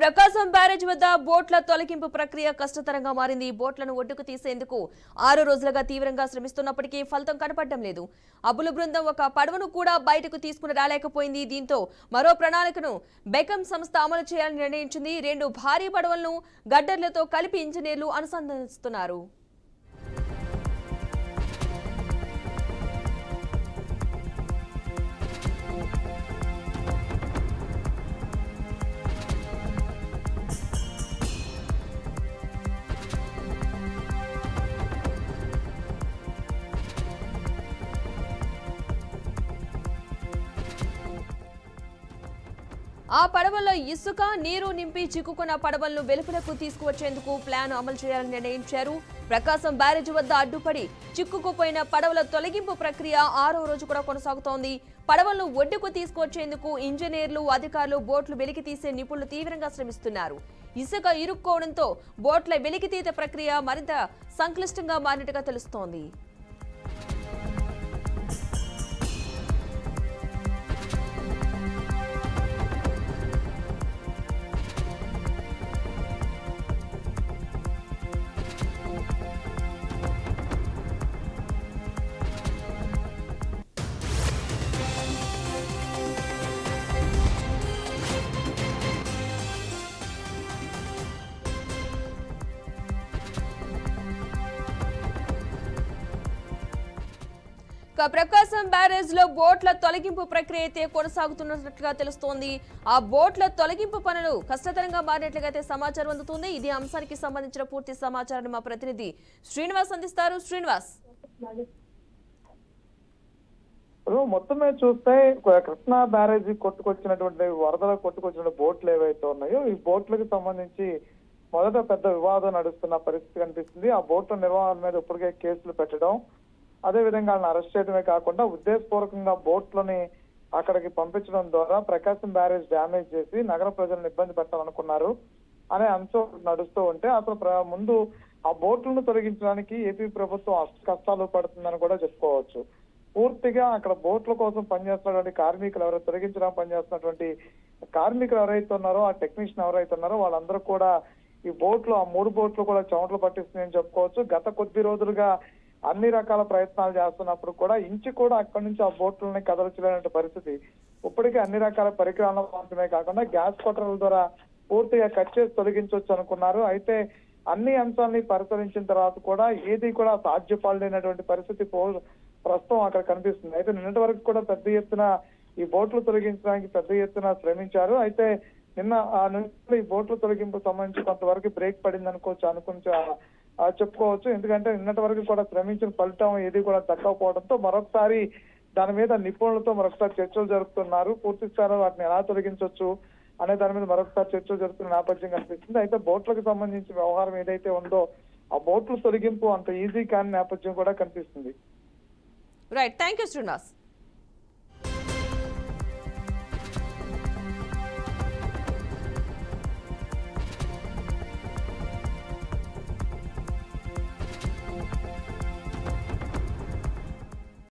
ప్రకాశం barrage వద్ద బోట్ల తొలగింపు ప్రక్రియ కష్టతరంగా మారింది. బోట్లను ఒడ్డుకు తీసేందుకు 6 రోజులుగా తీవ్రంగా శ్రమిస్తున్నప్పటికీ ఫలితం కనపడడం లేదు. అబ్బుల బృందం ఒక పడవను కూడా బయటకు తీసుకుని రాలేకపోయింది. దీంతో మరో ప్రణాళికను బెకమ్ సంస్థ అమలు చేయాలని నిర్ణయించింది. 2 భారీ పడవలను గడ్డర్లతో కలిపి ఇంజనీర్లు అనుసంధానిస్తున్నారు. ఆ పడవల్లో ఇసుక నీరు నింపి చిక్కుకున్న పడవలను వెలుపలకు తీసుకువచ్చేందుకు ప్లాన్ అమలు చేయాలని నిర్ణయించారు. ప్రకాశం బ్యారేజ్ వద్ద అడ్డుపడి చిక్కుకుపోయిన పడవల తొలగింపు ప్రక్రియ 6వ రోజు కూడా కొనసాగుతోంది. పడవలను ఒడ్డుకు తీసుకువచ్చేందుకు ఇంజనీర్లు, అధికారులు, బోట్లు వెలికి తీసే నిపుణులు తీవ్రంగా శ్రమిస్తున్నారు. ఇసుక ఇరుక్కోవడంతో బోట్ల వెలికితీత ప్రక్రియ మరింత సంక్లిష్టంగా మారినట్టుగా తెలుస్తోంది. ప్రకాశం బ్యారేజ్ లో బోట్ల తొలగింపు ప్రక్రియ అయితే కొనసాగుతున్నట్లుగా తెలుస్తోంది. ఆ బోట్ల తొలగింపు పనులు కష్టతరంగా మారినట్లుగా సమాచారం అందుతుంది. ఇది అంశానికి సంబంధించిన పూర్తి సమాచారాన్ని మా ప్రతినిధి శ్రీనివాస్ అందిస్తారు. శ్రీనివాస్, మొత్తం మీద చూస్తే కృష్ణా బ్యారేజీ కొట్టుకొచ్చినటువంటి వరదలు కొట్టుకొచ్చిన బోట్లు ఏవైతే ఉన్నాయో ఈ బోట్లకు సంబంధించి మొదట పెద్ద వివాదం నడుస్తున్న పరిస్థితి కనిపిస్తుంది. ఆ బోట్ల నిర్వహణ మీద ఇప్పటికే కేసులు పెట్టడం, అదే విధంగా వాళ్ళని అరెస్ట్ చేయడమే కాకుండా ఉద్దేశపూర్వకంగా బోట్లని అక్కడికి పంపించడం ద్వారా ప్రకాశం బ్యారేజ్ డ్యామేజ్ చేసి నగర ప్రజలను ఇబ్బంది పెట్టాలనుకున్నారు అనే అంశం నడుస్తూ ఉంటే అసలు ముందు ఆ బోట్లను తొలగించడానికి ఏపీ ప్రభుత్వం కష్టాలు పడుతుందని కూడా చెప్పుకోవచ్చు. పూర్తిగా అక్కడ బోట్ల కోసం పనిచేస్తున్నటువంటి కార్మికులు ఎవరైతే తొలగించడానికి పనిచేస్తున్నటువంటి కార్మికులు ఎవరైతే ఉన్నారో, ఆ టెక్నీషియన్ ఎవరైతే ఉన్నారో వాళ్ళందరూ కూడా ఈ బోట్లు, ఆ 3 బోట్లు కూడా చెమటలు పట్టిస్తున్నాయని చెప్పుకోవచ్చు. గత కొద్ది రోజులుగా అన్ని రకాల ప్రయత్నాలు చేస్తున్నప్పుడు కూడా ఇంచి కూడా అక్కడి నుంచి ఆ బోట్లని కదల్చలేనటువంటి పరిస్థితి. ఇప్పటికీ అన్ని రకాల పరికరాల మాత్రమే కాకుండా గ్యాస్ కట్టర్ల ద్వారా పూర్తిగా కట్ చేసి తొలగించవచ్చు అనుకున్నారు. అయితే అన్ని అంశాలని పరిశీలించిన తర్వాత కూడా ఏది కూడా సాధ్యపడలేనటువంటి పరిస్థితి ప్రస్తుతం అక్కడ కనిపిస్తుంది. అయితే నిన్నటి వరకు కూడా పెద్ద ఎత్తున ఈ బోట్లు తొలగించడానికి పెద్ద ఎత్తున శ్రమించారు. అయితే నిన్న ఆ నుంచి ఈ బోట్ల తొలగింపు సంబంధించి కొంతవరకు బ్రేక్ పడింది అనుకుని చెప్పుకోవచ్చు. ఎందుకంటే నిన్నటి వరకు కూడా శ్రమించిన ఫలితం ఏది కూడా దక్కకపోవడంతో మరొకసారి దాని మీద నిపుణులతో మరొకసారి చర్చలు జరుపుతున్నారు. పూర్తి స్థాయిలో వాటిని ఎలా తొలగించవచ్చు అనే దాని మీద మరొకసారి చర్చలు జరుపుతున్న నేపథ్యం కనిపిస్తుంది. అయితే బోట్లకు సంబంధించిన వ్యవహారం ఏదైతే ఉందో ఆ బోట్ల తొలగింపు అంత ఈజీ కాని నేపథ్యం కూడా కనిపిస్తుంది. Right, thank you Srinivas.